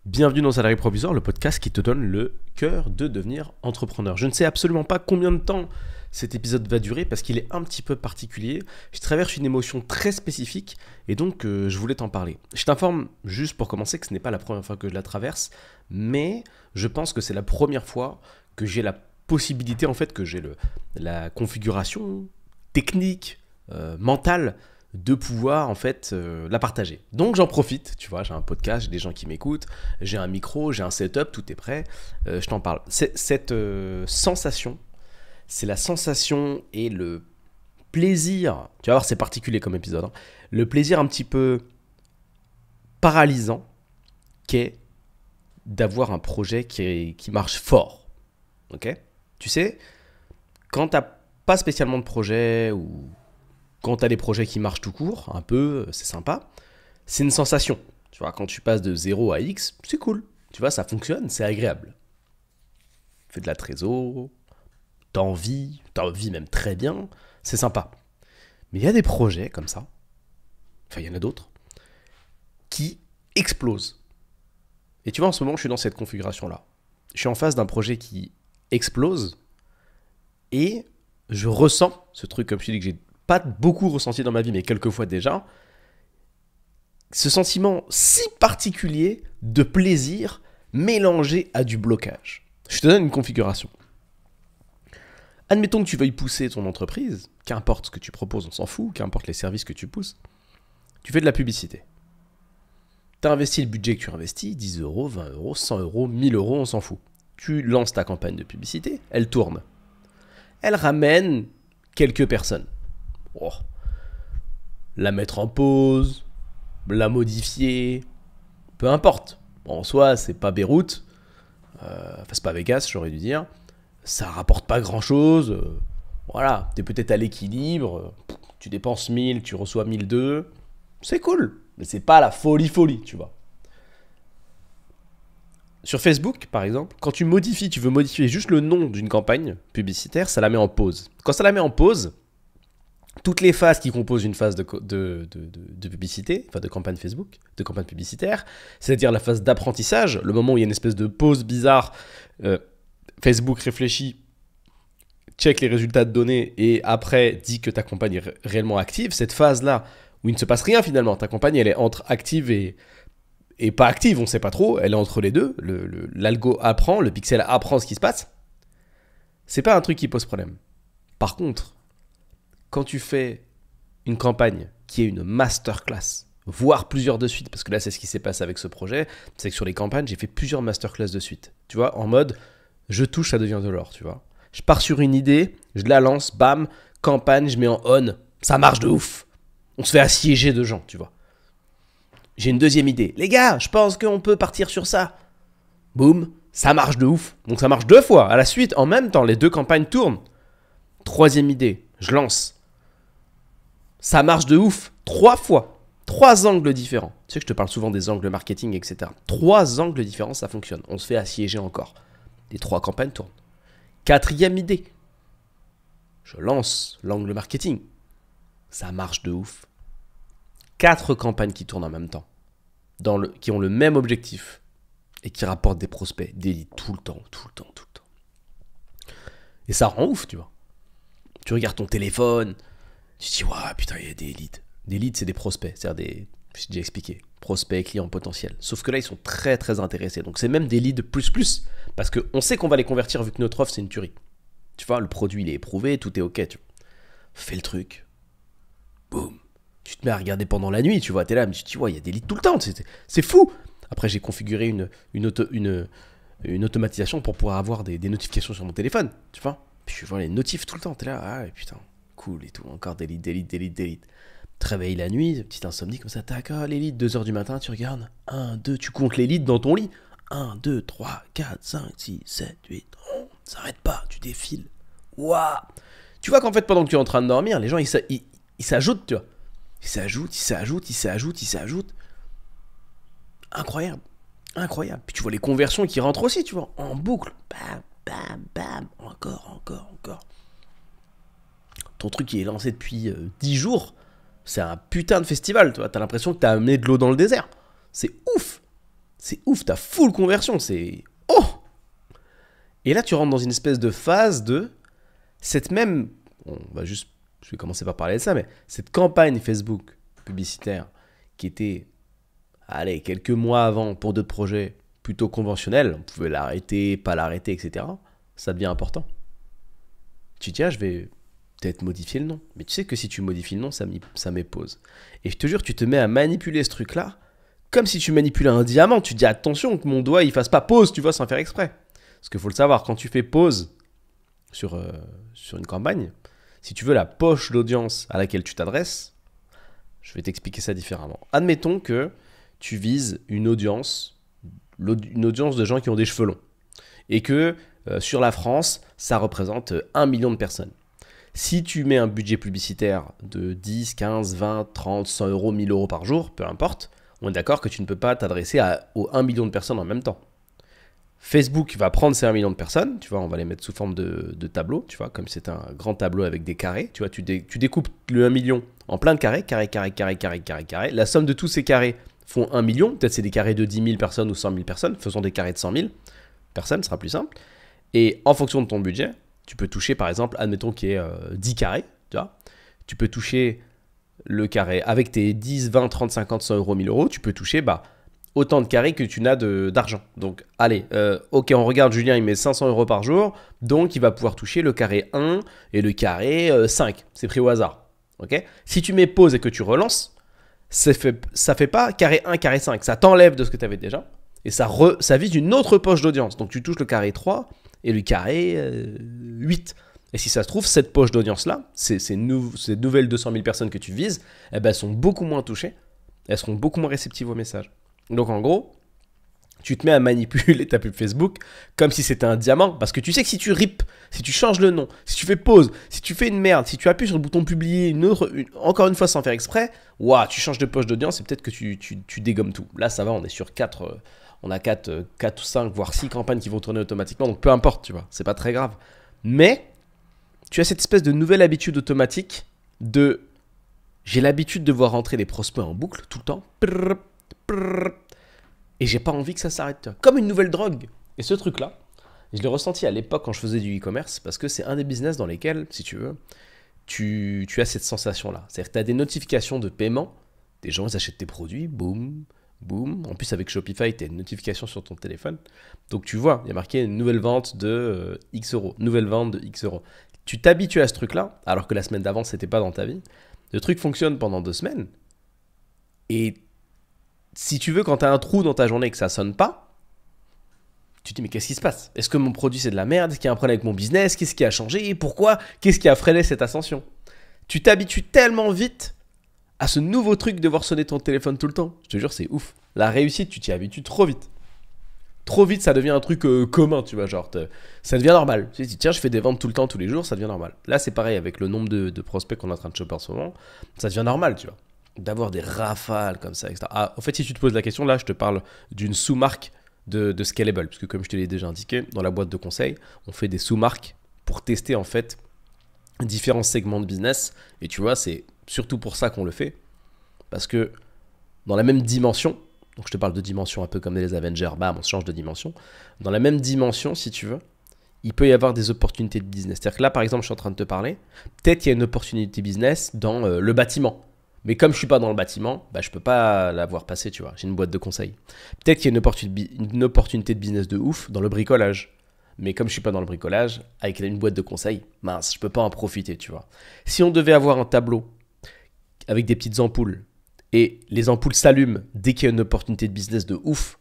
Bienvenue dans Salarié Provisoire, le podcast qui te donne le cœur de devenir entrepreneur. Je ne sais absolument pas combien de temps cet épisode va durer parce qu'il est un petit peu particulier. Je traverse une émotion très spécifique et donc je voulais t'en parler. Je t'informe juste pour commencer que ce n'est pas la première fois que je la traverse, mais je pense que c'est la première fois que j'ai la possibilité, en fait, que j'ai la configuration technique, mentale, de pouvoir en fait la partager. Donc j'en profite, tu vois, j'ai un podcast, j'ai des gens qui m'écoutent, j'ai un micro, j'ai un setup, tout est prêt, je t'en parle. Cette sensation, c'est la sensation et le plaisir, tu vas voir c'est particulier comme épisode, hein, le plaisir un petit peu paralysant qu'est d'avoir un projet qui marche fort, ok? Tu sais, quand t'as pas spécialement de projet ou quand tu as des projets qui marchent tout court, un peu, c'est sympa, c'est une sensation. Tu vois, quand tu passes de 0 à X, c'est cool. Tu vois, ça fonctionne, c'est agréable. Tu fais de la trésor, t'en vis même très bien, c'est sympa. Mais il y a des projets comme ça, enfin il y en a d'autres, qui explosent. Et tu vois, en ce moment, je suis dans cette configuration-là. Je suis en face d'un projet qui explose et je ressens ce truc, comme je te dis, que j'ai pas beaucoup ressenti dans ma vie, mais quelques fois déjà, ce sentiment si particulier de plaisir mélangé à du blocage. Je te donne une configuration. Admettons que tu veuilles pousser ton entreprise, qu'importe ce que tu proposes, on s'en fout, qu'importe les services que tu pousses, tu fais de la publicité. Tu as investi le budget que tu investis, 10 euros, 20 euros, 100 euros, 1000 euros, on s'en fout. Tu lances ta campagne de publicité, elle tourne. Elle ramène quelques personnes. Oh. La mettre en pause, la modifier, peu importe. En soi, c'est pas Beyrouth, enfin c'est pas Vegas, j'aurais dû dire. Ça rapporte pas grand chose. Voilà, t'es peut-être à l'équilibre. Tu dépenses 1000, tu reçois 1002. C'est cool, mais c'est pas la folie, tu vois. Sur Facebook, par exemple, quand tu veux modifier juste le nom d'une campagne publicitaire, ça la met en pause. Quand ça la met en pause, toutes les phases qui composent une phase de publicité, enfin de campagne Facebook, de campagne publicitaire, c'est-à-dire la phase d'apprentissage, le moment où il y a une espèce de pause bizarre, Facebook réfléchit, check les résultats de données et après dit que ta campagne est réellement active. Cette phase-là, où il ne se passe rien finalement, ta campagne elle est entre active et pas active, on ne sait pas trop, elle est entre les deux, l'algo apprend, le pixel apprend ce qui se passe, c'est pas un truc qui pose problème. Par contre, quand tu fais une campagne qui est une masterclass, voire plusieurs de suite, parce que là c'est ce qui s'est passé avec ce projet, c'est que sur les campagnes j'ai fait plusieurs masterclass de suite, tu vois, en mode je touche, ça devient de l'or, tu vois. Je pars sur une idée, je la lance, bam, campagne, je mets en on, ça marche de ouf. On se fait assiéger de gens, tu vois. J'ai une deuxième idée, les gars, je pense qu'on peut partir sur ça. Boum, ça marche de ouf. Donc ça marche deux fois, à la suite, en même temps, les deux campagnes tournent. Troisième idée, je lance. Ça marche de ouf, 3 fois. 3 angles différents. Tu sais que je te parle souvent des angles marketing, etc. 3 angles différents, ça fonctionne. On se fait assiéger encore. Les 3 campagnes tournent. Quatrième idée. Je lance l'angle marketing. Ça marche de ouf. 4 campagnes qui tournent en même temps. Qui ont le même objectif. Et qui rapportent des prospects, des leads tout le temps. Et ça rend ouf, tu vois. Tu regardes ton téléphone. Tu te dis, waouh, putain, il y a des leads. Des leads, c'est des prospects. C'est-à-dire j'ai déjà expliqué, prospects, clients potentiels. Sauf que là, ils sont très, très intéressés. Donc, c'est même des leads plus. Parce qu'on sait qu'on va les convertir vu que notre offre, c'est une tuerie. Tu vois, le produit, il est éprouvé, tout est OK. Tu vois. Fais le truc. Boum. Tu te mets à regarder pendant la nuit, tu vois. T'es là, mais tu te dis, ouais, il y a des leads tout le temps. C'est fou. Après, j'ai configuré une automatisation pour pouvoir avoir des notifications sur mon téléphone. Tu vois. Puis je vois les notifs tout le temps. T'es là, ah putain. Cool et tout, encore des leads. Tu te réveilles la nuit, petite insomnie comme ça, tac, les leads, 2h du matin, tu regardes, 1, 2, tu comptes les leads dans ton lit, 1, 2, 3, 4, 5, 6, 7, 8, ça s'arrête pas, tu défiles, waouh. Tu vois qu'en fait, pendant que tu es en train de dormir, les gens, ils s'ajoutent, tu vois, ils s'ajoutent, incroyable, puis tu vois les conversions qui rentrent aussi, tu vois, en boucle, bam, encore. Ton truc qui est lancé depuis 10 jours, c'est un putain de festival, toi. T'as l'impression que t'as amené de l'eau dans le désert. C'est ouf. C'est ouf, t'as full conversion, c'est... Oh! Et là, tu rentres dans une espèce de phase de... Cette même... Je vais commencer par parler de ça, mais cette campagne Facebook publicitaire qui était, allez, quelques mois avant pour d'autres projets plutôt conventionnels, on pouvait l'arrêter, pas l'arrêter, etc. Ça devient important. Tu te dis, ah, je vais peut-être modifier le nom. Mais tu sais que si tu modifies le nom, ça met pause. Et je te jure, tu te mets à manipuler ce truc-là comme si tu manipulais un diamant. Tu te dis, attention que mon doigt, il fasse pas pause, tu vois, sans faire exprès. Parce qu'il faut le savoir, quand tu fais pause sur une campagne, si tu veux la poche d'audience à laquelle tu t'adresses, je vais t'expliquer ça différemment. Admettons que tu vises une audience de gens qui ont des cheveux longs. Et que sur la France, ça représente 1 million de personnes. Si tu mets un budget publicitaire de 10, 15, 20, 30, 100 euros, 1000 euros par jour, peu importe, on est d'accord que tu ne peux pas t'adresser aux 1 million de personnes en même temps. Facebook va prendre ces 1 million de personnes, tu vois, on va les mettre sous forme de tableau, tu vois, comme c'est un grand tableau avec des carrés, tu vois, tu découpes le 1 million en plein de carrés, carré, carré, carré, carré, carré, carré. La somme de tous ces carrés font 1 million, peut-être c'est des carrés de 10 000 personnes ou 100 000 personnes, faisons des carrés de 100 000 personnes, ce sera plus simple. Et en fonction de ton budget, tu peux toucher par exemple, admettons qu'il y ait 10 carrés, tu vois, tu peux toucher le carré avec tes 10, 20, 30, 50, 100 euros, 1000 euros, tu peux toucher autant de carrés que tu n'as d'argent. Donc, allez, ok, on regarde, Julien, il met 500 euros par jour, donc il va pouvoir toucher le carré 1 et le carré 5. C'est pris au hasard. Ok. Si tu mets pause et que tu relances, ça fait pas carré 1, carré 5. Ça t'enlève de ce que tu avais déjà et ça vise une autre poche d'audience. Donc, tu touches le carré 3 et le carré 8. Et si ça se trouve, cette poche d'audience-là, ces nouvelles 200 000 personnes que tu vises, eh ben, elles sont beaucoup moins touchées, elles seront beaucoup moins réceptives au message. Donc en gros, tu te mets à manipuler ta pub Facebook comme si c'était un diamant. Parce que tu sais que si tu ripes, si tu changes le nom, si tu fais pause, si tu fais une merde, si tu appuies sur le bouton publier encore une fois sans faire exprès, waouh, tu changes de poche d'audience et peut-être que tu dégommes tout. Là, ça va, on est sur 4 ou 5, voire 6 campagnes qui vont tourner automatiquement. Donc peu importe, tu vois, c'est pas très grave. Mais tu as cette espèce de nouvelle habitude automatique de... J'ai l'habitude de voir rentrer des prospects en boucle tout le temps. Et j'ai pas envie que ça s'arrête. Comme une nouvelle drogue. Et ce truc-là, je l'ai ressenti à l'époque quand je faisais du e-commerce, parce que c'est un des business dans lesquels, si tu veux, tu as cette sensation-là. C'est-à-dire que tu as des notifications de paiement, des gens ils achètent tes produits, boum, boum. En plus avec Shopify, tu as une notification sur ton téléphone. Donc tu vois, il y a marqué une nouvelle vente de X euros, nouvelle vente de X euros. Tu t'habitues à ce truc-là, alors que la semaine d'avant, c'était pas dans ta vie. Le truc fonctionne pendant 2 semaines. Et si tu veux, quand tu as un trou dans ta journée et que ça sonne pas, tu te dis mais qu'est-ce qui se passe? Est-ce que mon produit c'est de la merde? Est-ce qu'il y a un problème avec mon business? Qu'est-ce qui a changé? Pourquoi? Qu'est-ce qui a freiné cette ascension? Tu t'habitues tellement vite à ce nouveau truc de voir sonner ton téléphone tout le temps. Je te jure, c'est ouf. La réussite, tu t'y habitues trop vite. Trop vite, ça devient un truc commun, tu vois, genre, ça devient normal. Tu te dis, tiens, je fais des ventes tout le temps, tous les jours, ça devient normal. Là, c'est pareil avec le nombre de prospects qu'on est en train de choper en ce moment, ça devient normal, tu vois, d'avoir des rafales comme ça, etc. Ah, en fait, si tu te poses la question, là, je te parle d'une sous-marque de Scalable, parce que comme je te l'ai déjà indiqué, dans la boîte de conseil, on fait des sous-marques pour tester, en fait, différents segments de business, et tu vois, c'est surtout pour ça qu'on le fait, parce que dans la même dimension, donc je te parle de dimension un peu comme les Avengers, bam, on se change de dimension. Dans la même dimension, si tu veux, il peut y avoir des opportunités de business. C'est-à-dire que là, par exemple, je suis en train de te parler, peut-être qu'il y a une opportunité business dans le bâtiment. Mais comme je ne suis pas dans le bâtiment, je ne peux pas la voir passer, tu vois. J'ai une boîte de conseils. Peut-être qu'il y a une opportunité de business de ouf dans le bricolage. Mais comme je ne suis pas dans le bricolage, avec une boîte de conseils, mince, je ne peux pas en profiter, tu vois. Si on devait avoir un tableau avec des petites ampoules, et les ampoules s'allument dès qu'il y a une opportunité de business de ouf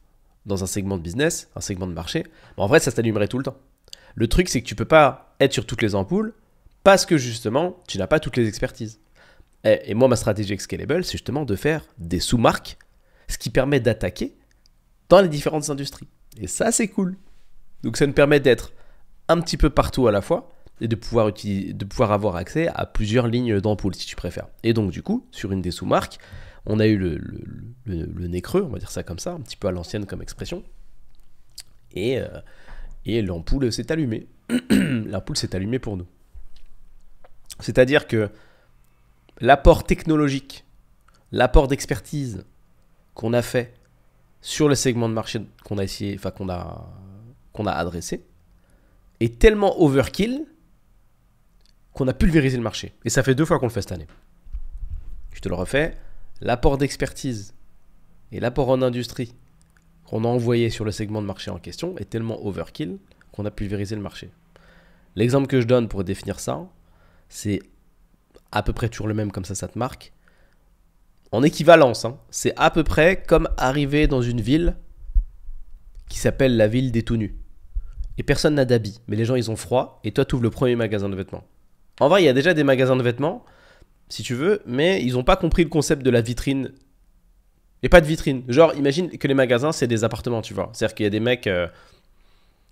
dans un segment de business, un segment de marché, en vrai, ça s'allumerait tout le temps. Le truc, c'est que tu ne peux pas être sur toutes les ampoules parce que justement, tu n'as pas toutes les expertises. Et moi, ma stratégie avec Scalable, c'est justement de faire des sous-marques, ce qui permet d'attaquer dans les différentes industries. Et ça, c'est cool. Donc, ça nous permet d'être un petit peu partout à la fois et de pouvoir avoir accès à plusieurs lignes d'ampoules, si tu préfères. Et donc, du coup, sur une des sous-marques, on a eu le nez creux, on va dire ça comme ça, un petit peu à l'ancienne comme expression. Et l'ampoule s'est allumée. L'ampoule s'est allumée pour nous. C'est-à-dire que l'apport technologique, l'apport d'expertise qu'on a fait sur le segment de marché qu'on a essayé, enfin qu'on a adressé, est tellement overkill qu'on a pulvérisé le marché. Et ça fait 2 fois qu'on le fait cette année. Je te le refais. L'apport d'expertise et l'apport en industrie qu'on a envoyé sur le segment de marché en question est tellement overkill qu'on a pulvérisé le marché. L'exemple que je donne pour définir ça, c'est à peu près toujours le même, comme ça te marque. En équivalence, hein, c'est à peu près comme arriver dans une ville qui s'appelle la ville des tout nus. Et personne n'a d'habits, mais les gens ils ont froid, et toi tu ouvres le premier magasin de vêtements. En vrai, il y a déjà des magasins de vêtements, si tu veux, mais ils n'ont pas compris le concept de la vitrine. Il n'y a pas de vitrine. Genre, imagine que les magasins, c'est des appartements, tu vois. C'est-à-dire qu'il y a des mecs... il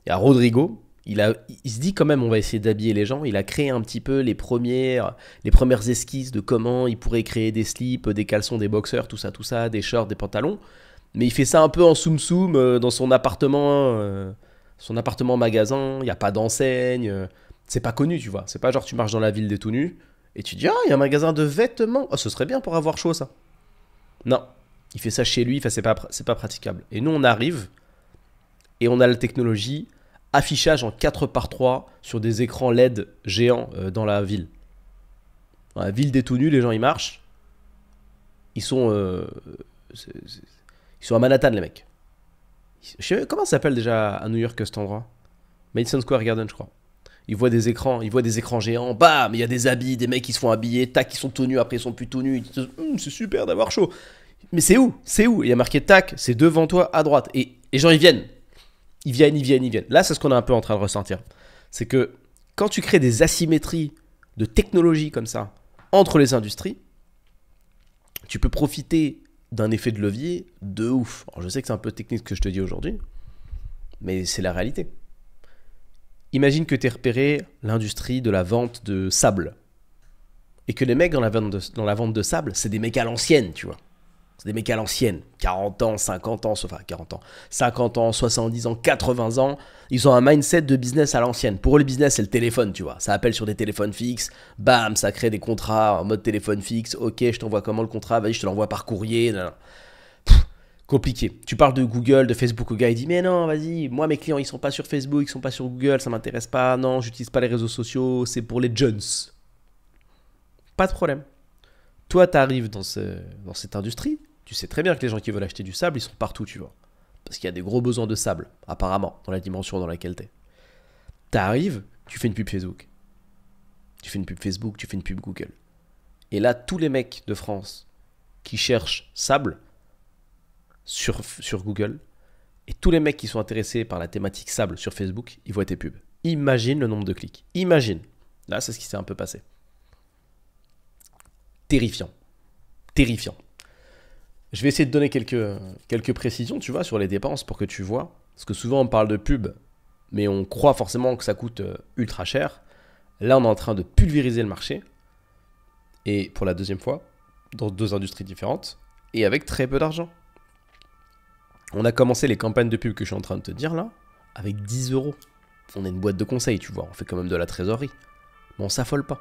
y a Rodrigo, il se dit quand même, on va essayer d'habiller les gens. Il a créé un petit peu les premières esquisses de comment il pourrait créer des slips, des caleçons, des boxers, tout ça, des shorts, des pantalons. Mais il fait ça un peu en soum-soum dans son appartement magasin. Il n'y a pas d'enseigne. C'est pas connu, tu vois. C'est pas genre tu marches dans la ville des tout nus et tu dis, ah, il y a un magasin de vêtements. Oh, ce serait bien pour avoir chaud, ça. Non. Il fait ça chez lui, c'est pas praticable. Et nous, on arrive et on a la technologie affichage en 4x3 sur des écrans LED géants dans la ville. Dans la ville des tout nus, les gens, ils marchent. Ils sont à Manhattan, les mecs. Je sais, comment ça s'appelle déjà à New York, cet endroit? Madison Square Garden, je crois. Ils voient des écrans géants, bam, il y a des habits, des mecs qui se font habiller, tac, ils sont tout nus, après ils sont plus tout nus. Ils disent, c'est super d'avoir chaud. Mais c'est où? Il y a marqué tac, c'est devant toi à droite. Et les gens, ils viennent. Ils viennent. Là, c'est ce qu'on est un peu en train de ressentir. C'est que quand tu crées des asymétries de technologie comme ça entre les industries, tu peux profiter d'un effet de levier de ouf. Alors, je sais que c'est un peu technique ce que je te dis aujourd'hui, mais c'est la réalité. Imagine que tu aies repéré l'industrie de la vente de sable. Et que les mecs dans la vente de sable, c'est des mecs à l'ancienne, tu vois. C'est des mecs à l'ancienne. 40 ans, 50 ans, enfin 40 ans, 50 ans, 70 ans, 80 ans. Ils ont un mindset de business à l'ancienne. Pour eux, le business, c'est le téléphone, tu vois. Ça appelle sur des téléphones fixes. Bam, ça crée des contrats en mode téléphone fixe. Ok, je t'envoie comment le contrat? Vas-y, je te l'envoie par courrier. Compliqué. Tu parles de Google, de Facebook, le gars il dit mais non, vas-y, moi mes clients ils sont pas sur Facebook, ils sont pas sur Google, ça m'intéresse pas, non, j'utilise pas les réseaux sociaux, c'est pour les jeunes. Pas de problème. Toi t'arrives dans cette industrie, tu sais très bien que les gens qui veulent acheter du sable, ils sont partout, tu vois. Parce qu'il y a des gros besoins de sable, apparemment, dans la dimension dans laquelle t'es. T'arrives, tu fais une pub Facebook. Tu fais une pub Facebook, tu fais une pub Google. Et là, tous les mecs de France qui cherchent sable, sur Google, et tous les mecs qui sont intéressés par la thématique sable sur Facebook, ils voient tes pubs. Imagine le nombre de clics. Imagine. Là, c'est ce qui s'est un peu passé. Terrifiant. Je vais essayer de donner quelques précisions, tu vois, sur les dépenses pour que tu vois. Parce que souvent, on parle de pub, mais on croit forcément que ça coûte ultra cher. Là, on est en train de pulvériser le marché. Et pour la deuxième fois, dans 2 industries différentes, et avec très peu d'argent. On a commencé les campagnes de pub que je suis en train de te dire là, avec 10 euros. On est une boîte de conseil, tu vois, on fait quand même de la trésorerie. Mais on s'affole pas.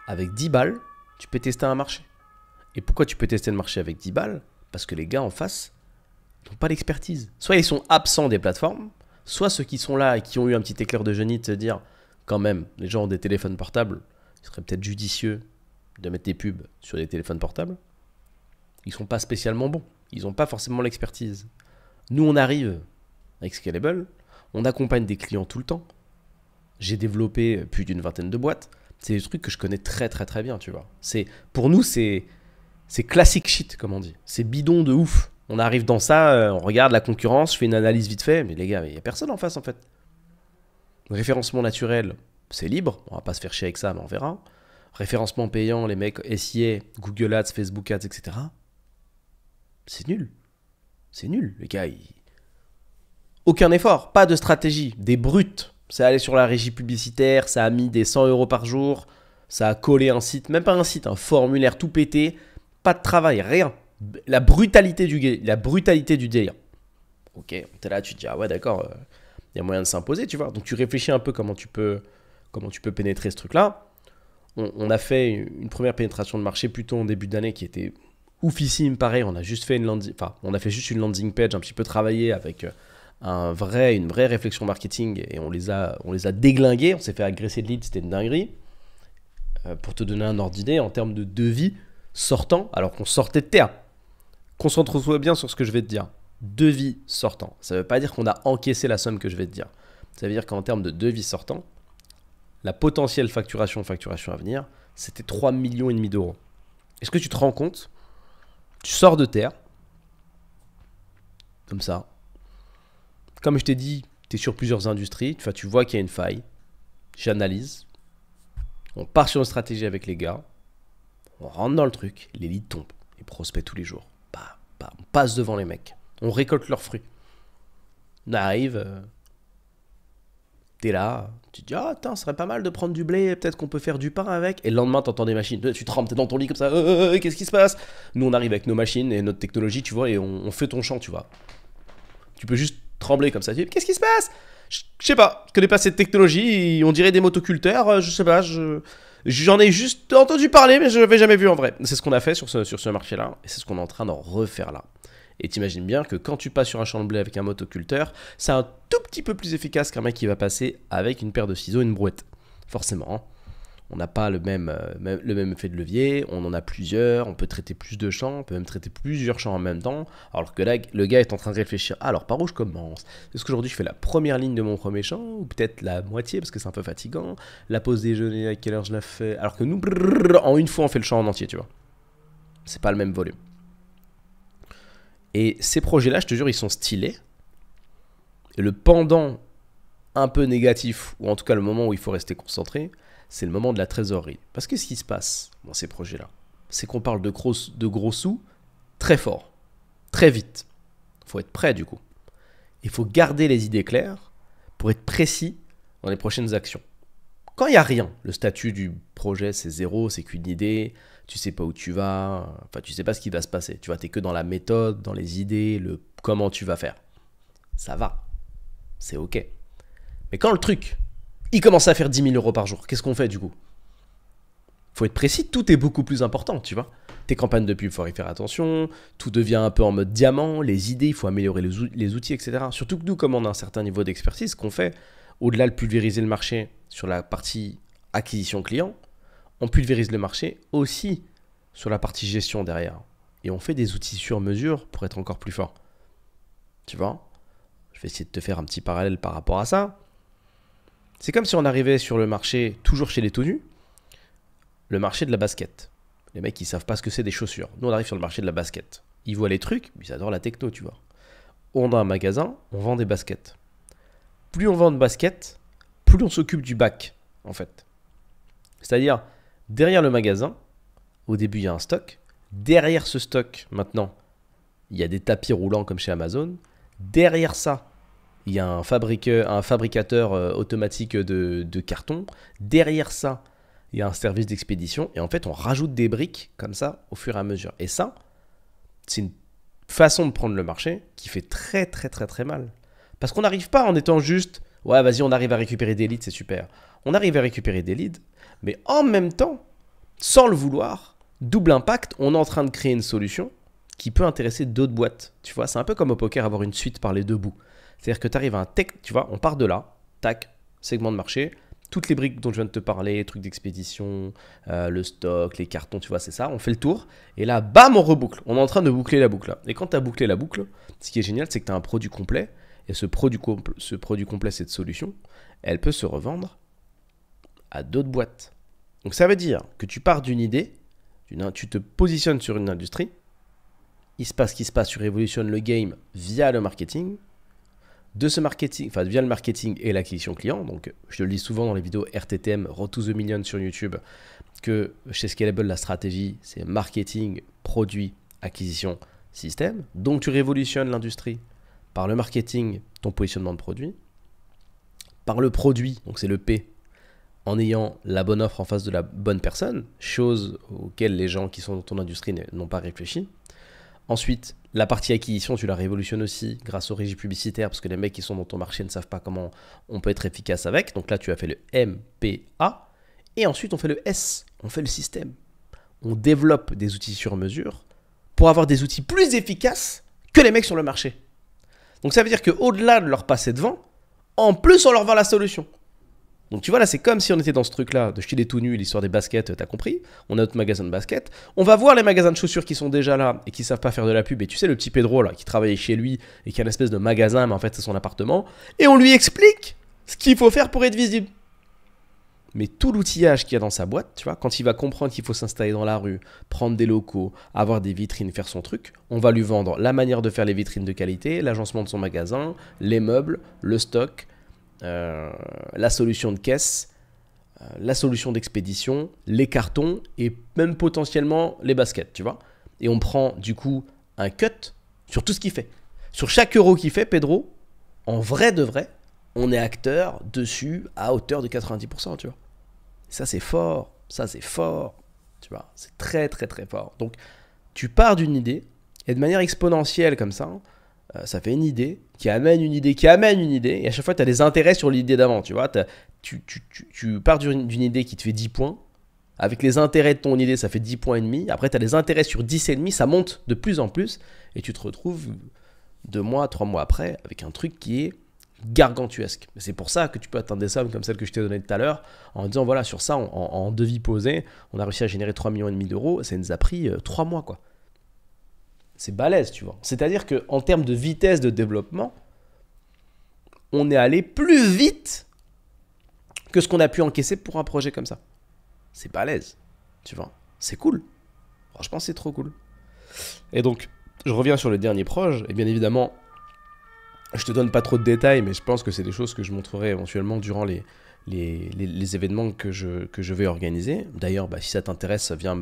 Avec 10 balles, tu peux tester un marché. Et pourquoi tu peux tester le marché avec 10 balles? Parce que les gars en face n'ont pas l'expertise. Soit ils sont absents des plateformes, soit ceux qui sont là et qui ont eu un petit éclair de génie de se dire, quand même, les gens ont des téléphones portables, il serait peut-être judicieux de mettre des pubs sur des téléphones portables. Ils sont pas spécialement bons. Ils n'ont pas forcément l'expertise. Nous, on arrive avec Scalable, on accompagne des clients tout le temps. J'ai développé plus d'une vingtaine de boîtes. C'est des trucs que je connais très bien, tu vois. Pour nous, c'est classic shit, comme on dit. C'est bidon de ouf. On arrive dans ça, on regarde la concurrence, je fais une analyse vite fait, mais les gars, il n'y a personne en face, en fait. Référencement naturel, c'est libre. On va pas se faire chier avec ça, mais on verra. Référencement payant, les mecs SIA, Google Ads, Facebook Ads, etc. C'est nul. C'est nul, les gars. Aucun effort, pas de stratégie, des brutes. C'est allé sur la régie publicitaire, ça a mis des 100 euros par jour, ça a collé un site, même pas un site, un formulaire tout pété, pas de travail, rien. La brutalité du délire. Ok, t'es là, tu te dis, ah ouais, d'accord, il y a moyen de s'imposer, tu vois. Donc tu réfléchis un peu comment tu peux pénétrer ce truc-là. On a fait une première pénétration de marché plutôt en début d'année qui était Oufissime, pareil, on a juste fait on a fait juste une landing page un petit peu travaillée avec une vraie réflexion marketing et on les a déglingués, on s'est fait agresser de leads, c'était une dinguerie. Pour te donner un ordre d'idée, en termes de devis sortant, alors qu'on sortait de terre. Concentre-toi bien sur ce que je vais te dire. Devis sortant. Ça ne veut pas dire qu'on a encaissé la somme que je vais te dire. Ça veut dire qu'en termes de devis sortant, la potentielle facturation à venir, c'était 3,5 millions d'euros. Est-ce que tu te rends compte? Tu sors de terre, comme ça. Comme je t'ai dit, tu es sur plusieurs industries, tu vois qu'il y a une faille. J'analyse. On part sur une stratégie avec les gars. On rentre dans le truc. Les leads tombent. Les prospects tous les jours. On passe devant les mecs. On récolte leurs fruits. On arrive. T'es là. Tu te dis, ah, ça serait pas mal de prendre du blé. Peut-être qu'on peut faire du pain avec. Et le lendemain, t'entends des machines. Tu trembles, t'es dans ton lit comme ça. Qu'est-ce qui se passe? Nous, on arrive avec nos machines et notre technologie, tu vois, et on fait ton champ, tu vois. Tu peux juste trembler comme ça. Tu dis, qu'est-ce qui se passe? Je sais pas, je connais pas cette technologie, on dirait des motoculteurs, je sais pas, j'en ai juste entendu parler, mais je l'avais jamais vu en vrai. C'est ce qu'on a fait sur ce marché-là, et c'est ce qu'on est en train d'en refaire là. Et t'imagines bien que quand tu passes sur un champ de blé avec un motoculteur, c'est un tout petit peu plus efficace qu'un mec qui va passer avec une paire de ciseaux et une brouette. Forcément. On n'a pas le même effet de levier, on en a plusieurs, on peut traiter plus de champs, on peut même traiter plusieurs champs en même temps, alors que là, le gars est en train de réfléchir, alors par où je commence? Est-ce qu'aujourd'hui je fais la première ligne de mon premier champ, ou peut-être la moitié, parce que c'est un peu fatigant, la pause déjeuner, à quelle heure je la fais? Alors que nous, en une fois, on fait le champ en entier, tu vois. C'est pas le même volume. Et ces projets-là, je te jure, ils sont stylés. Et le pendant un peu négatif, ou en tout cas le moment où il faut rester concentré, c'est le moment de la trésorerie. Parce que ce qui se passe dans ces projets-là, c'est qu'on parle de gros sous très fort, très vite. Il faut être prêt du coup. Il faut garder les idées claires pour être précis dans les prochaines actions. Quand il n'y a rien, le statut du projet c'est zéro, c'est qu'une idée, tu sais pas où tu vas, enfin tu sais pas ce qui va se passer. Tu vois, t'es que dans la méthode, dans les idées, le comment tu vas faire. Ça va, c'est ok. Mais quand le truc, il commence à faire 10 000 euros par jour, qu'est-ce qu'on fait du coup? Faut être précis, tout est beaucoup plus important, tu vois. Tes campagnes de pub, il faut y faire attention, tout devient un peu en mode diamant, les idées, il faut améliorer les outils, etc. Surtout que nous, comme on a un certain niveau d'expertise, ce qu'on fait, au-delà de pulvériser le marché sur la partie acquisition client, on pulvérise le marché aussi sur la partie gestion derrière. Et on fait des outils sur mesure pour être encore plus fort. Tu vois? Je vais essayer de te faire un petit parallèle par rapport à ça. C'est comme si on arrivait sur le marché, toujours chez les tout nus, le marché de la basket. Les mecs, ils savent pas ce que c'est des chaussures. Nous, on arrive sur le marché de la basket. Ils voient les trucs, ils adorent la techno, tu vois. On a un magasin, on vend des baskets. Plus on vend de baskets, plus on s'occupe du bac, en fait. C'est-à-dire, derrière le magasin, au début, il y a un stock. Derrière ce stock, maintenant, il y a des tapis roulants comme chez Amazon. Derrière ça, il y a un fabricateur automatique de carton. Derrière ça, il y a un service d'expédition. Et en fait, on rajoute des briques comme ça au fur et à mesure. Et ça, c'est une façon de prendre le marché qui fait très, très, très, très mal. Parce qu'on n'arrive pas en étant juste, ouais, vas-y, on arrive à récupérer des leads, c'est super. On arrive à récupérer des leads, mais en même temps, sans le vouloir, double impact, on est en train de créer une solution qui peut intéresser d'autres boîtes. Tu vois, c'est un peu comme au poker, avoir une suite par les deux bouts. C'est-à-dire que tu arrives à un tech, tu vois, on part de là, tac, segment de marché, toutes les briques dont je viens de te parler, trucs d'expédition, le stock, les cartons, tu vois, c'est ça, on fait le tour, et là, bam, on reboucle. On est en train de boucler la boucle. Et quand tu as bouclé la boucle, ce qui est génial, c'est que tu as un produit complet, et ce produit complet, cette solution, elle peut se revendre à d'autres boîtes. Donc ça veut dire que tu pars d'une idée, tu te positionnes sur une industrie, il se passe ce qui se passe, tu révolutionnes le game via le marketing, de ce marketing, enfin via le marketing et l'acquisition client. Donc je te le dis souvent dans les vidéos RTTM, Road to the Million sur YouTube, que chez Scalable, la stratégie, c'est marketing, produit, acquisition, système. Donc tu révolutionnes l'industrie par le marketing, ton positionnement de produit, par le produit, donc c'est le P, en ayant la bonne offre en face de la bonne personne, chose auxquelles les gens qui sont dans ton industrie n'ont pas réfléchi. Ensuite, la partie acquisition, tu la révolutionnes aussi grâce aux régies publicitaires, parce que les mecs qui sont dans ton marché ne savent pas comment on peut être efficace avec. Donc là, tu as fait le MPA. Et ensuite, on fait le S, on fait le système. On développe des outils sur mesure pour avoir des outils plus efficaces que les mecs sur le marché. Donc ça veut dire qu'au-delà de leur passer devant, en plus on leur vend la solution. Donc tu vois là, c'est comme si on était dans ce truc-là de Ch'ti les tout nus, l'histoire des baskets, t'as compris. On a notre magasin de baskets. On va voir les magasins de chaussures qui sont déjà là et qui savent pas faire de la pub. Et tu sais, le petit Pedro là, qui travaillait chez lui et qui a une espèce de magasin, mais en fait c'est son appartement. Et on lui explique ce qu'il faut faire pour être visible. Mais tout l'outillage qu'il y a dans sa boîte, tu vois, quand il va comprendre qu'il faut s'installer dans la rue, prendre des locaux, avoir des vitrines, faire son truc, on va lui vendre la manière de faire les vitrines de qualité, l'agencement de son magasin, les meubles, le stock, la solution de caisse, la solution d'expédition, les cartons et même potentiellement les baskets, tu vois. Et on prend du coup un cut sur tout ce qu'il fait. Sur chaque euro qu'il fait, Pedro, en vrai de vrai, on est acteur dessus à hauteur de 90%, tu vois. Ça, c'est fort. Ça, c'est fort. Tu vois, c'est très, très, très fort. Donc, tu pars d'une idée et de manière exponentielle comme ça, ça fait une idée qui amène une idée qui amène une idée. Et à chaque fois, tu as des intérêts sur l'idée d'avant, tu vois. Tu pars d'une idée qui te fait 10 points. Avec les intérêts de ton idée, ça fait 10 points et demi. Après, tu as des intérêts sur 10 et demi. Ça monte de plus en plus. Et tu te retrouves 2 mois, 3 mois après avec un truc qui est gargantuesque. C'est pour ça que tu peux atteindre des sommes comme celle que je t'ai donnée tout à l'heure en disant voilà, sur ça, en devis posé, on a réussi à générer 3,5 millions d'euros. Ça nous a pris 3 mois, quoi. C'est balèze, tu vois. C'est-à-dire qu'en termes de vitesse de développement, on est allé plus vite que ce qu'on a pu encaisser pour un projet comme ça. C'est balèze, tu vois. C'est cool. Franchement, c'est trop cool. Et donc, je reviens sur le dernier projet. Et bien évidemment, je te donne pas trop de détails, mais je pense que c'est des choses que je montrerai éventuellement durant les événements que je vais organiser. D'ailleurs, si ça t'intéresse, viens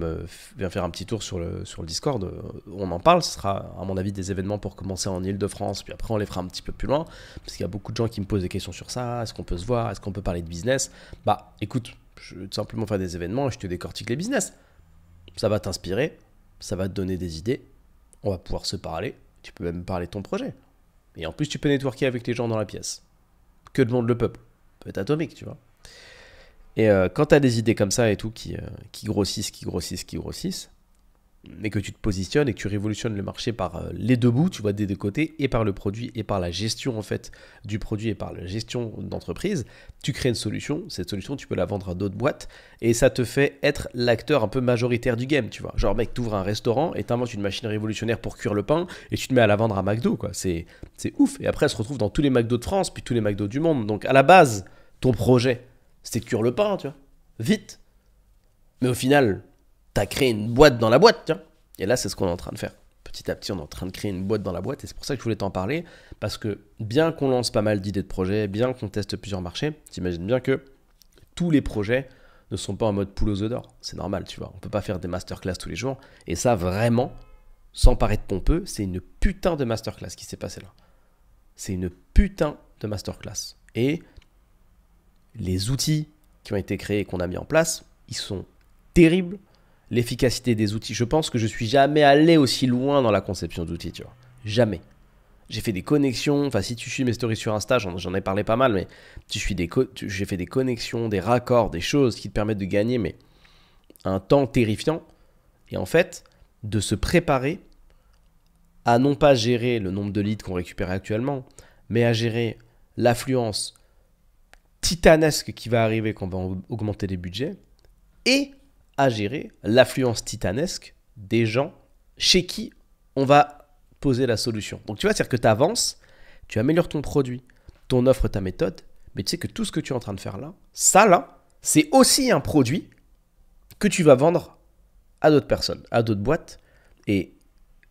faire un petit tour sur le Discord. On en parle. Ce sera, à mon avis, des événements pour commencer en Ile-de-France. Puis après, on les fera un petit peu plus loin. Parce qu'il y a beaucoup de gens qui me posent des questions sur ça. Est-ce qu'on peut se voir? Est-ce qu'on peut parler de business? Écoute, je vais tout simplement faire des événements et je te décortique les business. Ça va t'inspirer. Ça va te donner des idées. On va pouvoir se parler. Tu peux même parler de ton projet. Et en plus, tu peux networker avec les gens dans la pièce. Que demande le peuple? Peut être atomique, tu vois. Et quand tu as des idées comme ça et tout qui grossissent, mais que tu te positionnes et que tu révolutionnes le marché par les deux bouts, tu vois, des deux côtés, et par le produit et par la gestion en fait du produit et par la gestion d'entreprise, tu crées une solution. Cette solution, tu peux la vendre à d'autres boîtes et ça te fait être l'acteur un peu majoritaire du game, tu vois. Genre, mec, t'ouvres un restaurant et t'inventes une machine révolutionnaire pour cuire le pain et tu te mets à la vendre à McDo, quoi. C'est ouf. Et après, elle se retrouve dans tous les McDo de France, puis tous les McDo du monde. Donc, à la base, ton projet, c'était de cuire le pain, tu vois, vite. Mais au final, t'as créé une boîte dans la boîte, tiens. Et là, c'est ce qu'on est en train de faire. Petit à petit, on est en train de créer une boîte dans la boîte. Et c'est pour ça que je voulais t'en parler. Parce que bien qu'on lance pas mal d'idées de projets, bien qu'on teste plusieurs marchés, t'imagines bien que tous les projets ne sont pas en mode poule aux œufs d'or. C'est normal, tu vois. On peut pas faire des masterclass tous les jours. Et ça, vraiment, sans paraître pompeux, c'est une putain de masterclass qui s'est passée là. C'est une putain de masterclass. Et les outils qui ont été créés et qu'on a mis en place, ils sont terribles. L'efficacité des outils, je pense que je suis jamais allé aussi loin dans la conception d'outils, tu vois. Jamais. J'ai fait des connexions, enfin si tu suis mes stories sur Insta, j'en ai parlé pas mal, mais j'ai fait des connexions, des raccords, des choses qui te permettent de gagner, mais un temps terrifiant. Et en fait, de se préparer à non pas gérer le nombre de leads qu'on récupère actuellement, mais à gérer l'affluence titanesque qui va arriver quand on va augmenter les budgets, et à gérer l'affluence titanesque des gens chez qui on va poser la solution. Donc tu vois, c'est-à-dire que tu avances, tu améliores ton produit, ton offre, ta méthode, mais tu sais que tout ce que tu es en train de faire là, ça là, c'est aussi un produit que tu vas vendre à d'autres personnes, à d'autres boîtes. Et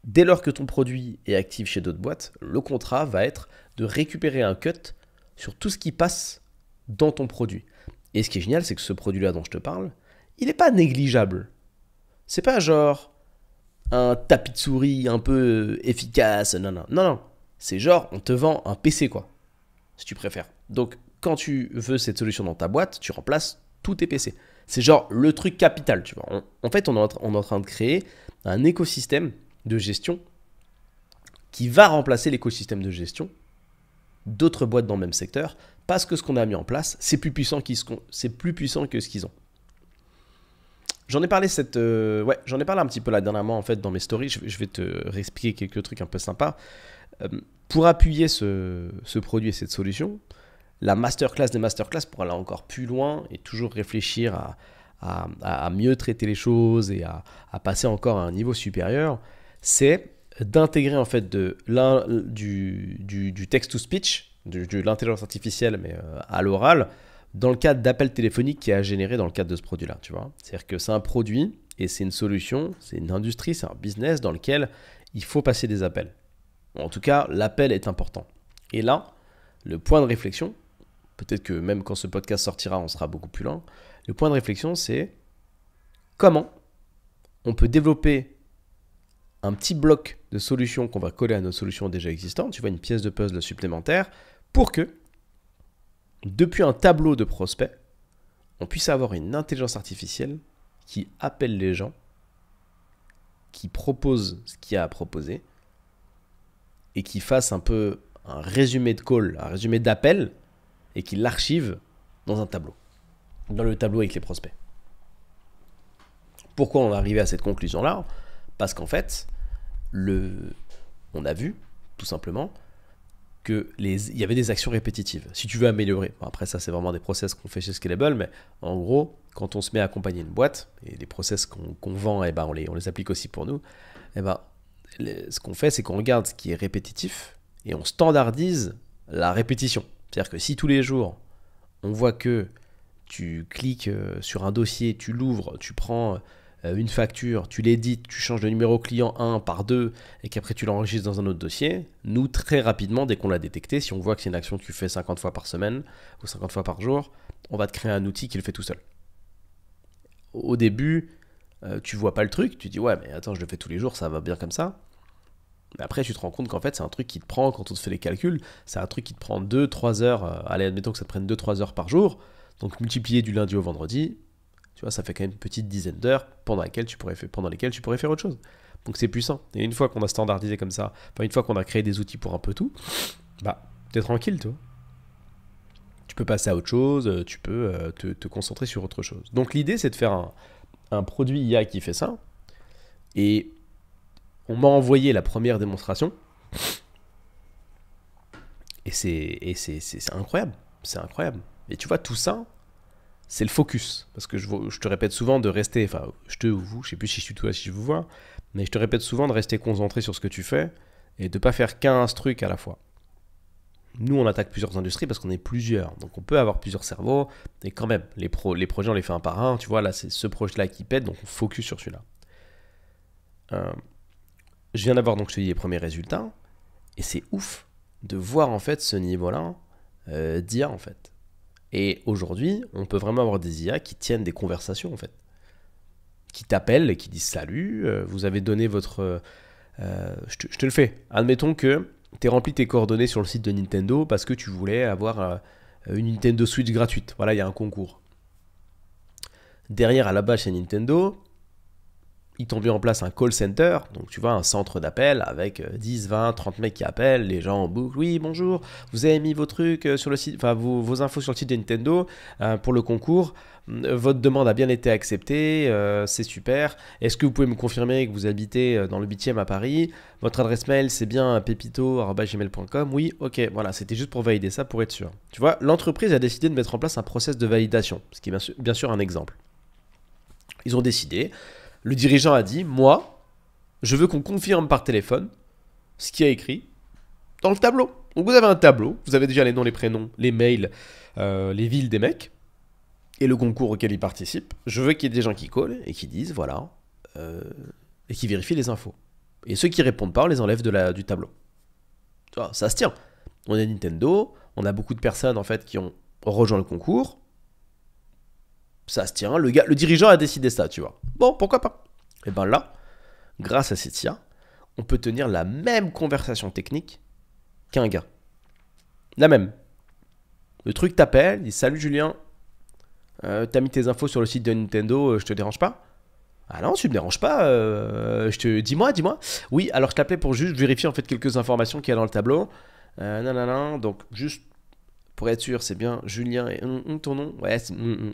dès lors que ton produit est actif chez d'autres boîtes, le contrat va être de récupérer un cut sur tout ce qui passe dans ton produit. Et ce qui est génial, c'est que ce produit-là dont je te parle, il n'est pas négligeable. C'est pas genre un tapis de souris un peu efficace. Non. C'est genre, on te vend un PC, quoi, si tu préfères. Donc, quand tu veux cette solution dans ta boîte, tu remplaces tous tes PC. C'est genre le truc capital, tu vois. En fait, on est en train de créer un écosystème de gestion qui va remplacer l'écosystème de gestion d'autres boîtes dans le même secteur, parce que ce qu'on a mis en place, c'est plus puissant que ce qu'ils ont. J'en ai parlé j'en ai parlé un petit peu là dernièrement en fait dans mes stories. Je vais te réexpliquer quelques trucs un peu sympas. Pour appuyer ce produit et cette solution, la masterclass des masterclass pour aller encore plus loin et toujours réfléchir à mieux traiter les choses et à passer encore à un niveau supérieur, c'est d'intégrer en fait du text-to-speech, de l'intelligence artificielle mais à l'oral, dans le cadre d'appels téléphoniques qui a généré dans le cadre de ce produit-là, tu vois. C'est-à-dire que c'est un produit et c'est une solution, c'est une industrie, c'est un business dans lequel il faut passer des appels. En tout cas, l'appel est important. Et là, le point de réflexion, peut-être que même quand ce podcast sortira, on sera beaucoup plus loin, le point de réflexion, c'est comment on peut développer un petit bloc de solutions qu'on va coller à nos solutions déjà existantes, tu vois, une pièce de puzzle supplémentaire, pour que depuis un tableau de prospects, on puisse avoir une intelligence artificielle qui appelle les gens, qui propose ce qu'il y a à proposer, et qui fasse un peu un résumé de call, un résumé d'appel, et qui l'archive dans un tableau, dans le tableau avec les prospects. Pourquoi on est arrivé à cette conclusion-là? Parce qu'en fait, on a vu, tout simplement, il y avait des actions répétitives. Si tu veux améliorer, bon, après ça c'est vraiment des process qu'on fait chez Scalable, mais en gros, quand on se met à accompagner une boîte, et les process qu'on vend, eh ben, on les applique aussi pour nous, eh ben, ce qu'on fait, c'est qu'on regarde ce qui est répétitif, et on standardise la répétition. C'est-à-dire que si tous les jours, on voit que tu cliques sur un dossier, tu l'ouvres, tu prends une facture, tu l'édites, tu changes de numéro client 1 par 2 et qu'après tu l'enregistres dans un autre dossier, nous très rapidement, dès qu'on l'a détecté, si on voit que c'est une action que tu fais 50 fois par semaine ou 50 fois par jour, on va te créer un outil qui le fait tout seul. Au début, tu vois pas le truc, tu dis ouais mais attends je le fais tous les jours, ça va bien comme ça. Mais après tu te rends compte qu'en fait c'est un truc qui te prend, quand on te fait les calculs, c'est un truc qui te prend 2-3 heures, allez admettons que ça te prenne 2-3 heures par jour, donc multiplié du lundi au vendredi, tu vois, ça fait quand même une petite dizaine d'heures pendant lesquelles tu pourrais faire autre chose. Donc c'est puissant. Et une fois qu'on a standardisé comme ça, enfin une fois qu'on a créé des outils pour un peu tout, bah t'es tranquille, toi. Tu peux passer à autre chose, tu peux te concentrer sur autre chose. Donc l'idée c'est de faire un produit IA qui fait ça. Et on m'a envoyé la première démonstration. Et c'est incroyable. C'est incroyable. Et tu vois, tout ça, c'est le focus. Parce que je te répète souvent de rester, enfin, je sais plus si je suis toi, si je vous vois, mais je te répète souvent de rester concentré sur ce que tu fais et de ne pas faire 15 trucs à la fois. Nous, on attaque plusieurs industries parce qu'on est plusieurs. Donc, on peut avoir plusieurs cerveaux. Et quand même, les projets, on les fait un par un. Tu vois, là, c'est ce projet-là qui pète, donc on focus sur celui-là. Je viens d'avoir, donc, je te dis, les premiers résultats. Et c'est ouf de voir, en fait, ce niveau-là d'IA, en fait. Et aujourd'hui, on peut vraiment avoir des IA qui tiennent des conversations, en fait. Qui t'appellent et qui disent « Salut, vous avez donné votre... je te le fais. Admettons que tu as rempli tes coordonnées sur le site de Nintendo parce que tu voulais avoir une Nintendo Switch gratuite. Voilà, il y a un concours. Derrière, à la base, chez Nintendo, ils t'ont mis en place un call center, donc tu vois, un centre d'appel avec 10, 20, 30 mecs qui appellent, les gens en boucle. Oui, bonjour, vous avez mis vos trucs sur le site, enfin vos infos sur le site de Nintendo pour le concours. Votre demande a bien été acceptée, c'est super. Est-ce que vous pouvez me confirmer que vous habitez dans le 8e à Paris? Votre adresse mail, c'est bien pepito@gmail.com. Oui, ok, voilà, c'était juste pour valider ça, pour être sûr. Tu vois, l'entreprise a décidé de mettre en place un process de validation, ce qui est bien sûr un exemple. Ils ont décidé, le dirigeant a dit, moi, je veux qu'on confirme par téléphone ce qui est écrit dans le tableau. Donc vous avez un tableau, vous avez déjà les noms, les prénoms, les mails, les villes des mecs, et le concours auquel ils participent. Je veux qu'il y ait des gens qui collent et qui disent, voilà, et qui vérifient les infos. Et ceux qui répondent pas, on les enlève du tableau. Tu vois, ça se tient. On est Nintendo, on a beaucoup de personnes en fait qui ont rejoint le concours. Ça se tient, le dirigeant a décidé ça, tu vois. Bon, pourquoi pas? Et bien là, grâce à cette IA, on peut tenir la même conversation technique qu'un gars. La même. Le truc t'appelle, il dit « Salut Julien, t'as mis tes infos sur le site de Nintendo, je te dérange pas ?» Ah non, tu me déranges pas, dis-moi. Oui, alors je t'appelais pour juste vérifier en fait quelques informations qu'il y a dans le tableau. Donc juste pour être sûr, c'est bien Julien et ton nom. Ouais,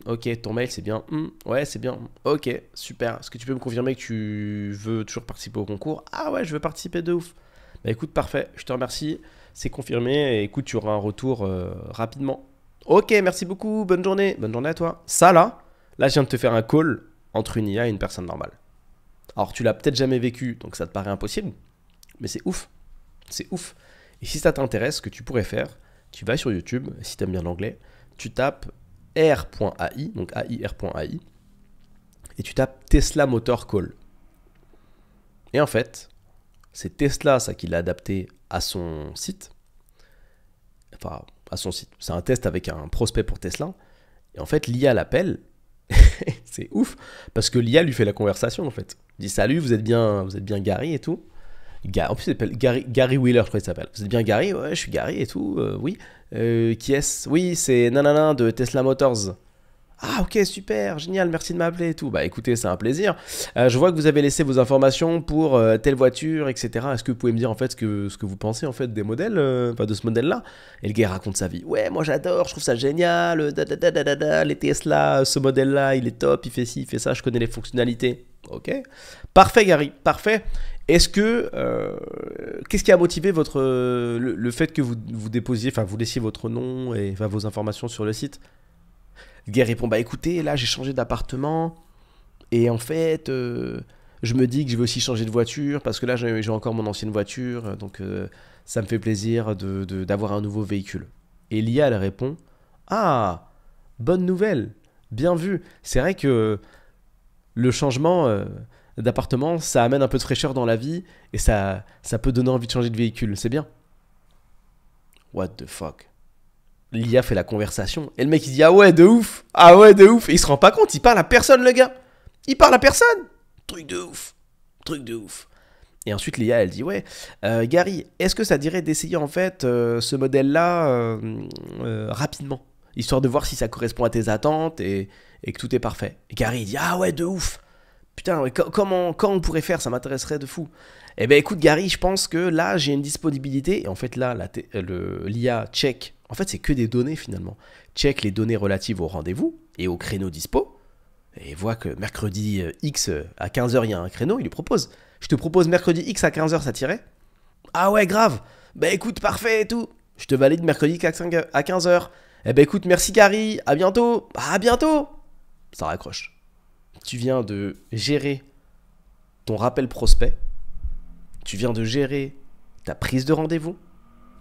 ok, ton mail, c'est bien. Ouais, c'est bien. Ok, super. Est-ce que tu peux me confirmer que tu veux toujours participer au concours? Ah ouais, je veux participer de ouf. Bah écoute, parfait, je te remercie. C'est confirmé. Et écoute, tu auras un retour rapidement. Ok, merci beaucoup. Bonne journée. Bonne journée à toi. Ça là, je viens de te faire un call entre une IA et une personne normale. Alors, tu l'as peut-être jamais vécu, donc ça te paraît impossible. Mais c'est ouf. C'est ouf. Et si ça t'intéresse, ce que tu pourrais faire, tu vas sur YouTube, si tu aimes bien l'anglais, tu tapes r.ai, donc AIR.ai, et tu tapes Tesla Motor Call. Et en fait, c'est Tesla, ça qu'il a adapté à son site. Enfin, à son site. C'est un test avec un prospect pour Tesla. Et en fait, l'IA l'appelle. C'est ouf, parce que l'IA lui fait la conversation, en fait. Il dit salut, vous êtes bien Gary et tout. En plus, il s'appelle Gary Wheeler, je crois qu'il s'appelle. Vous êtes bien Gary? Ouais, je suis Gary et tout. Oui. Qui est-ce? Oui, c'est nanana de Tesla Motors. Ah, ok, super, génial, merci de m'appeler et tout. Bah écoutez, c'est un plaisir. Je vois que vous avez laissé vos informations pour telle voiture, etc. Est-ce que vous pouvez me dire en fait ce que vous pensez en fait des modèles, de ce modèle-là? Et le gars raconte sa vie. Ouais, moi j'adore, je trouve ça génial. Les Tesla, ce modèle-là, il est top, il fait ci, il fait ça, je connais les fonctionnalités. Ok. Parfait, Gary, parfait. Est-ce que qu'est-ce qui a motivé le fait que vous déposiez, enfin vous laissiez votre nom et vos informations sur le site? Le gars répond bah écoutez, là j'ai changé d'appartement et en fait je me dis que je vais aussi changer de voiture parce que là j'ai encore mon ancienne voiture, donc ça me fait plaisir d'avoir un nouveau véhicule. Et l'IA elle répond ah, bonne nouvelle, bien vu. C'est vrai que le changement d'appartement, ça amène un peu de fraîcheur dans la vie et ça peut donner envie de changer de véhicule, c'est bien. What the fuck? L'IA fait la conversation et le mec il dit ah ouais de ouf, ah ouais de ouf, et il se rend pas compte, il parle à personne le gars, il parle à personne, truc de ouf, truc de ouf. Et ensuite l'IA elle dit ouais Gary, est-ce que ça dirait d'essayer en fait ce modèle là rapidement, histoire de voir si ça correspond à tes attentes et que tout est parfait. Et Gary il dit ah ouais de ouf, putain ouais, quand on pourrait faire, ça m'intéresserait de fou. Eh ben écoute Gary, je pense que là j'ai une disponibilité, et en fait là l'IA check. En fait, c'est que des données finalement. Check les données relatives au rendez-vous et au créneau dispo. Et voit que mercredi X à 15h, il y a un créneau, il lui propose. Je te propose mercredi X à 15h, ça t'irait? Ah ouais, grave. Bah écoute, parfait et tout. Je te valide mercredi X à 15h. Eh ben écoute, merci Gary, à bientôt. À bientôt. Ça raccroche. Tu viens de gérer ton rappel prospect. Tu viens de gérer ta prise de rendez-vous.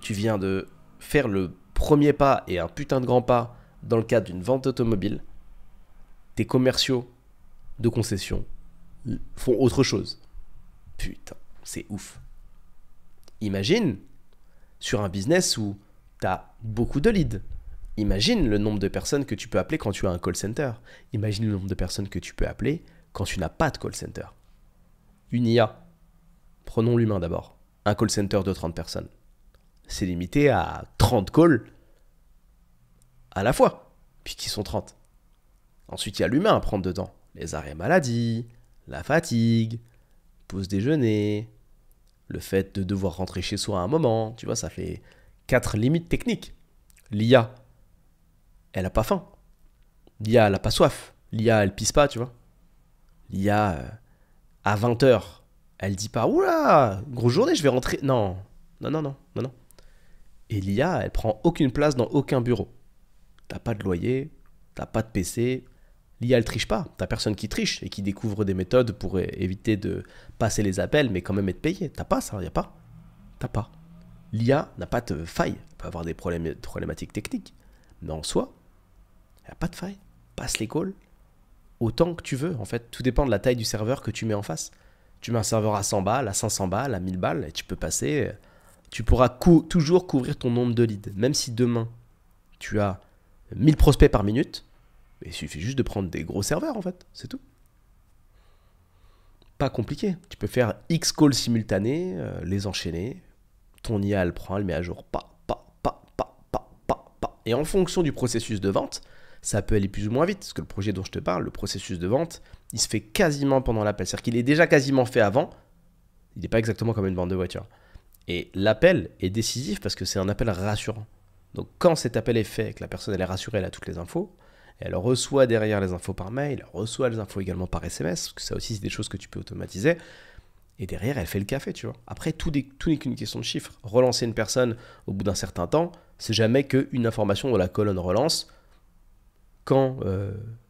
Tu viens de faire le premier pas et un putain de grand pas dans le cadre d'une vente automobile. Tes commerciaux de concession font autre chose. Putain, c'est ouf. Imagine sur un business où tu as beaucoup de leads. Imagine le nombre de personnes que tu peux appeler quand tu as un call center. Imagine le nombre de personnes que tu peux appeler quand tu n'as pas de call center. Une IA. Prenons l'humain d'abord. Un call center de 30 personnes. C'est limité à 30 calls à la fois, puisqu'ils sont 30. Ensuite, il y a l'humain à prendre dedans. Les arrêts maladie, la fatigue, pause déjeuner, le fait de devoir rentrer chez soi à un moment. Tu vois, ça fait 4 limites techniques. L'IA, elle a pas faim. L'IA, elle a pas soif. L'IA, elle pisse pas, tu vois. L'IA, à 20h, elle dit pas « Oula, grosse journée, je vais rentrer. » Non. Et l'IA, elle prend aucune place dans aucun bureau. T'as pas de loyer, t'as pas de PC. L'IA, elle triche pas. T'as personne qui triche et qui découvre des méthodes pour éviter de passer les appels, mais quand même être payé. T'as pas ça, y a pas. T'as pas. L'IA n'a pas de faille. Elle peut avoir des problématiques techniques. Mais en soi, il n'y a pas de faille. Passe les calls autant que tu veux. En fait, tout dépend de la taille du serveur que tu mets en face. Tu mets un serveur à 100 balles, à 500 balles, à 1000 balles, et tu peux passer. Tu pourras toujours couvrir ton nombre de leads. Même si demain, tu as 1000 prospects par minute, il suffit juste de prendre des gros serveurs, en fait. C'est tout. Pas compliqué. Tu peux faire X calls simultanés, les enchaîner. Ton IA, elle prend, elle met à jour. Et en fonction du processus de vente, ça peut aller plus ou moins vite. Parce que le projet dont je te parle, le processus de vente, il se fait quasiment pendant l'appel. C'est-à-dire qu'il est déjà quasiment fait avant. Il n'est pas exactement comme une vente de voiture. Et l'appel est décisif parce que c'est un appel rassurant. Donc quand cet appel est fait, que la personne elle est rassurée, elle a toutes les infos, elle reçoit derrière les infos par mail, elle reçoit les infos également par SMS, parce que ça aussi c'est des choses que tu peux automatiser, et derrière elle fait le café, tu vois. Après, tout n'est qu'une question de chiffres. Relancer une personne au bout d'un certain temps, c'est jamais qu'une information dans la colonne relance. Quand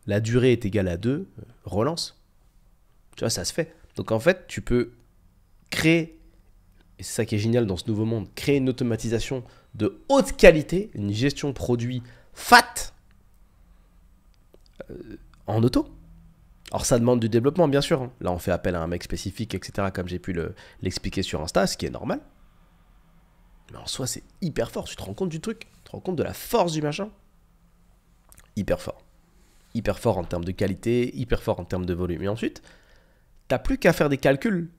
la durée est égale à 2, relance. Tu vois, ça se fait. Donc en fait, tu peux créer, et c'est ça qui est génial dans ce nouveau monde, créer une automatisation de haute qualité, une gestion produit fat en auto. Alors ça demande du développement, bien sûr. Là, on fait appel à un mec spécifique, etc., comme j'ai pu l'expliquer sur Insta, ce qui est normal. Mais en soi, c'est hyper fort. Tu te rends compte du truc? Tu te rends compte de la force du machin? Hyper fort. Hyper fort en termes de qualité, hyper fort en termes de volume. Et ensuite, t'as plus qu'à faire des calculs.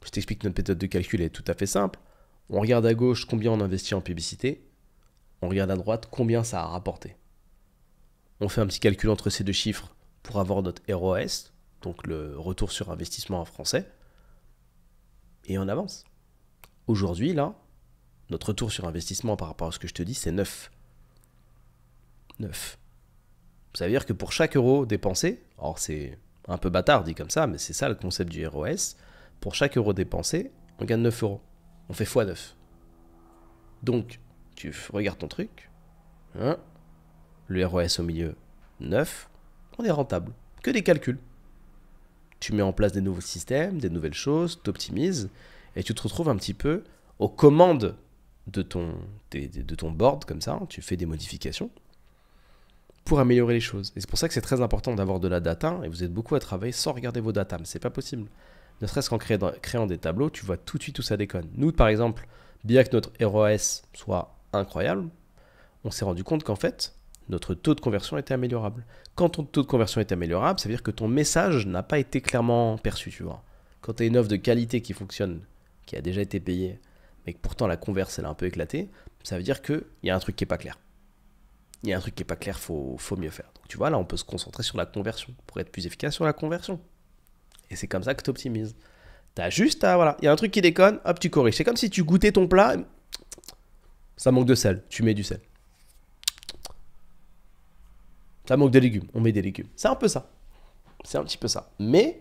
Je t'explique, notre méthode de calcul est tout à fait simple. On regarde à gauche combien on investit en publicité. On regarde à droite combien ça a rapporté. On fait un petit calcul entre ces deux chiffres pour avoir notre ROAS, donc le retour sur investissement en français. Et on avance. Aujourd'hui, là, notre retour sur investissement par rapport à ce que je te dis, c'est 9. 9. Ça veut dire que pour chaque euro dépensé, alors c'est un peu bâtard dit comme ça, mais c'est ça le concept du ROS, pour chaque euro dépensé, on gagne 9 euros. On fait x9. Donc, tu regardes ton truc, hein, le ROS au milieu, 9, on est rentable. Que des calculs. Tu mets en place des nouveaux systèmes, des nouvelles choses, t'optimises, et tu te retrouves un petit peu aux commandes de ton board, comme ça, tu fais des modifications pour améliorer les choses. Et c'est pour ça que c'est très important d'avoir de la data, et vous êtes beaucoup à travailler sans regarder vos data, mais c'est pas possible. Ne serait-ce qu'en créant des tableaux, tu vois tout de suite où ça déconne. Nous, par exemple, bien que notre ROAS soit incroyable, on s'est rendu compte qu'en fait, notre taux de conversion était améliorable. Quand ton taux de conversion est améliorable, ça veut dire que ton message n'a pas été clairement perçu, tu vois. Quand tu as une offre de qualité qui fonctionne, qui a déjà été payée, mais que pourtant la converse, elle a un peu éclaté, ça veut dire qu'il y a un truc qui n'est pas clair. Il y a un truc qui n'est pas clair, faut mieux faire. Donc tu vois, là, on peut se concentrer sur la conversion, pour être plus efficace sur la conversion. Et c'est comme ça que tu optimises. Tu as juste à, voilà, il y a un truc qui déconne, hop, tu corriges. C'est comme si tu goûtais ton plat, ça manque de sel, tu mets du sel. Ça manque de légumes, on met des légumes. C'est un peu ça. C'est un petit peu ça. Mais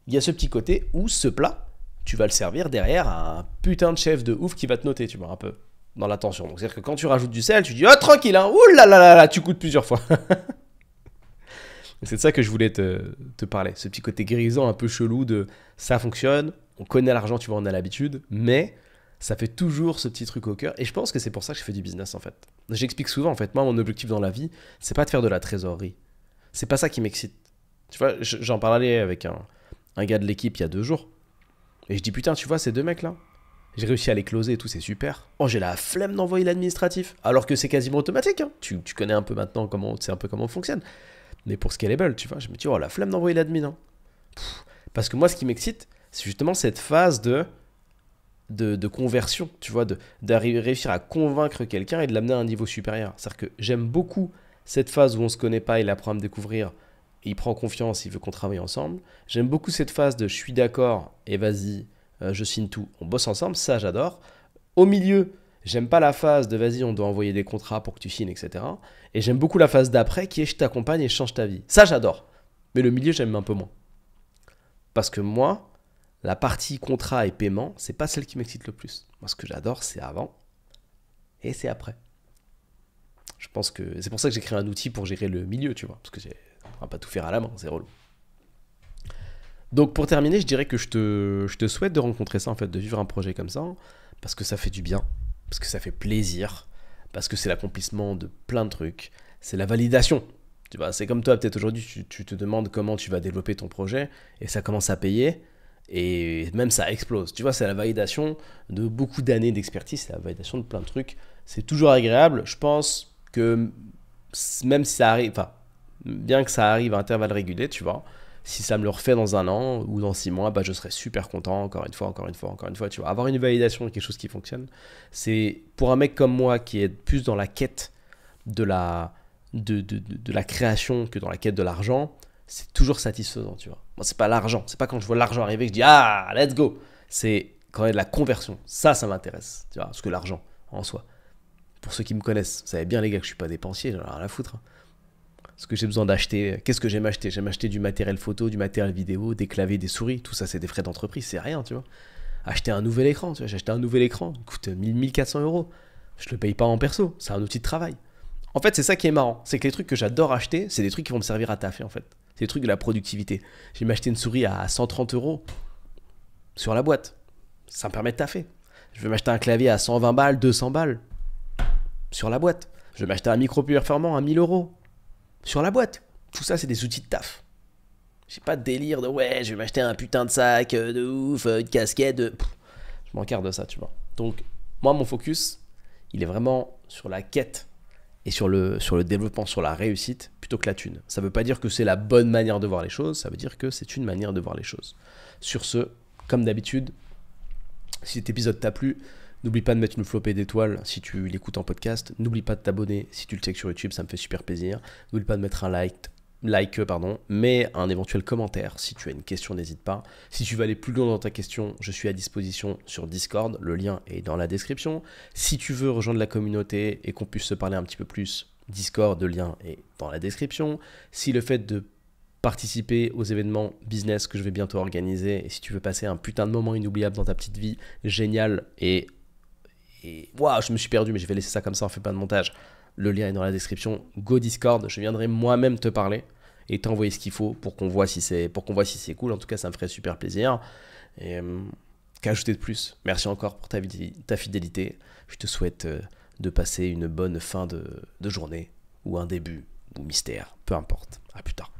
il y a ce petit côté où ce plat, tu vas le servir derrière à un putain de chef de ouf qui va te noter, tu vois, un peu dans l'attention. Donc c'est-à-dire que quand tu rajoutes du sel, tu dis « Oh, tranquille, hein, ouh là là là là, tu goûtes plusieurs fois. » C'est de ça que je voulais te parler. Ce petit côté grisant un peu chelou de « ça fonctionne, on connaît l'argent, tu vois, on a l'habitude, mais ça fait toujours ce petit truc au cœur. » Et je pense que c'est pour ça que je fais du business, en fait. J'explique souvent, en fait, moi, mon objectif dans la vie, c'est pas de faire de la trésorerie. C'est pas ça qui m'excite. Tu vois, j'en parlais avec un gars de l'équipe il y a 2 jours. Et je dis, putain, tu vois, ces 2 mecs-là, j'ai réussi à les closer et tout, c'est super. Oh, j'ai la flemme d'envoyer l'administratif. Alors que c'est quasiment automatique. Hein. Tu connais un peu maintenant comment, tu sais un peu comment on fonctionne. Mais pour Scalable, tu vois, je me dis, oh, la flemme d'envoyer l'admin. Hein. Parce que moi, ce qui m'excite, c'est justement cette phase de conversion, tu vois, de réussir à convaincre quelqu'un et de l'amener à un niveau supérieur. C'est-à-dire que j'aime beaucoup cette phase où on ne se connaît pas, il apprend à me découvrir, il prend confiance, il veut qu'on travaille ensemble. J'aime beaucoup cette phase de je suis d'accord et vas-y, je signe tout, on bosse ensemble, ça j'adore. Au milieu, j'aime pas la phase de vas-y, on doit envoyer des contrats pour que tu signes, etc. Et j'aime beaucoup la phase d'après qui est je t'accompagne et je change ta vie. Ça j'adore. Mais le milieu, j'aime un peu moins. Parce que moi, la partie contrat et paiement, c'est pas celle qui m'excite le plus. Moi, ce que j'adore, c'est avant et c'est après. Je pense que c'est pour ça que j'ai créé un outil pour gérer le milieu, tu vois. Parce que on va pas tout faire à la main, c'est relou. Donc pour terminer, je dirais que je te souhaite de rencontrer ça, en fait, de vivre un projet comme ça, parce que ça fait du bien, parce que ça fait plaisir, parce que c'est l'accomplissement de plein de trucs, c'est la validation. Tu vois, c'est comme toi, peut-être aujourd'hui, tu te demandes comment tu vas développer ton projet, et ça commence à payer. Et même ça explose. Tu vois, c'est la validation de beaucoup d'années d'expertise, c'est la validation de plein de trucs. C'est toujours agréable. Je pense que même si ça arrive, enfin, bien que ça arrive à intervalles réguliers, tu vois, si ça me le refait dans 1 an ou dans 6 mois, bah, je serais super content, encore une fois, tu vois. Avoir une validation de quelque chose qui fonctionne, c'est pour un mec comme moi qui est plus dans la quête de la création que dans la quête de l'argent, c'est toujours satisfaisant, tu vois. Moi, c'est pas l'argent. C'est pas quand je vois l'argent arriver que je dis « Ah, let's go !» C'est quand il y a de la conversion. Ça m'intéresse, tu vois, parce que l'argent, en soi. Pour ceux qui me connaissent, vous savez bien les gars que je suis pas dépensier, j'en ai rien à foutre. Ce que j'ai besoin d'acheter, qu'est-ce que j'aime acheter? J'aime acheter du matériel photo, du matériel vidéo, des claviers, des souris, tout ça c'est des frais d'entreprise, c'est rien, tu vois. Acheter un nouvel écran, tu vois, j'ai acheté un nouvel écran, il coûte 1400 euros. Je le paye pas en perso, c'est un outil de travail. En fait, c'est ça qui est marrant, c'est que les trucs que j'adore acheter, c'est des trucs qui vont me servir à taffer en fait. C'est des trucs de la productivité. J'ai m'acheté une souris à 130 euros sur la boîte, ça me permet de taffer. Je vais m'acheter un clavier à 120 balles, 200 balles sur la boîte. Je vais m'acheter un micro plus performant à 1000 euros sur la boîte. Tout ça, c'est des outils de taf. J'ai pas de délire de ouais, je vais m'acheter un putain de sac de ouf, une casquette. Je m'en carre de ça, tu vois. Donc, moi, mon focus, il est vraiment sur la quête et sur le développement, sur la réussite, plutôt que la thune. Ça veut pas dire que c'est la bonne manière de voir les choses, ça veut dire que c'est une manière de voir les choses. Sur ce, comme d'habitude, si cet épisode t'a plu, n'oublie pas de mettre une flopée d'étoiles si tu l'écoutes en podcast. N'oublie pas de t'abonner si tu le checkes sur YouTube, ça me fait super plaisir. N'oublie pas de mettre un mets un éventuel commentaire. Si tu as une question, n'hésite pas. Si tu veux aller plus loin dans ta question, je suis à disposition sur Discord. Le lien est dans la description. Si tu veux rejoindre la communauté et qu'on puisse se parler un petit peu plus, Discord, le lien est dans la description. Si le fait de participer aux événements business que je vais bientôt organiser, et si tu veux passer un putain de moment inoubliable dans ta petite vie, génial, et waouh, je me suis perdu, mais je vais laisser ça comme ça, on fait pas de montage. Le lien est dans la description. Go Discord, je viendrai moi-même te parler et t'envoyer ce qu'il faut pour qu'on voit si c'est cool. En tout cas, ça me ferait super plaisir. Et qu'ajouter de plus? Merci encore pour ta fidélité. Je te souhaite de passer une bonne fin de journée ou un début ou mystère, peu importe. À plus tard.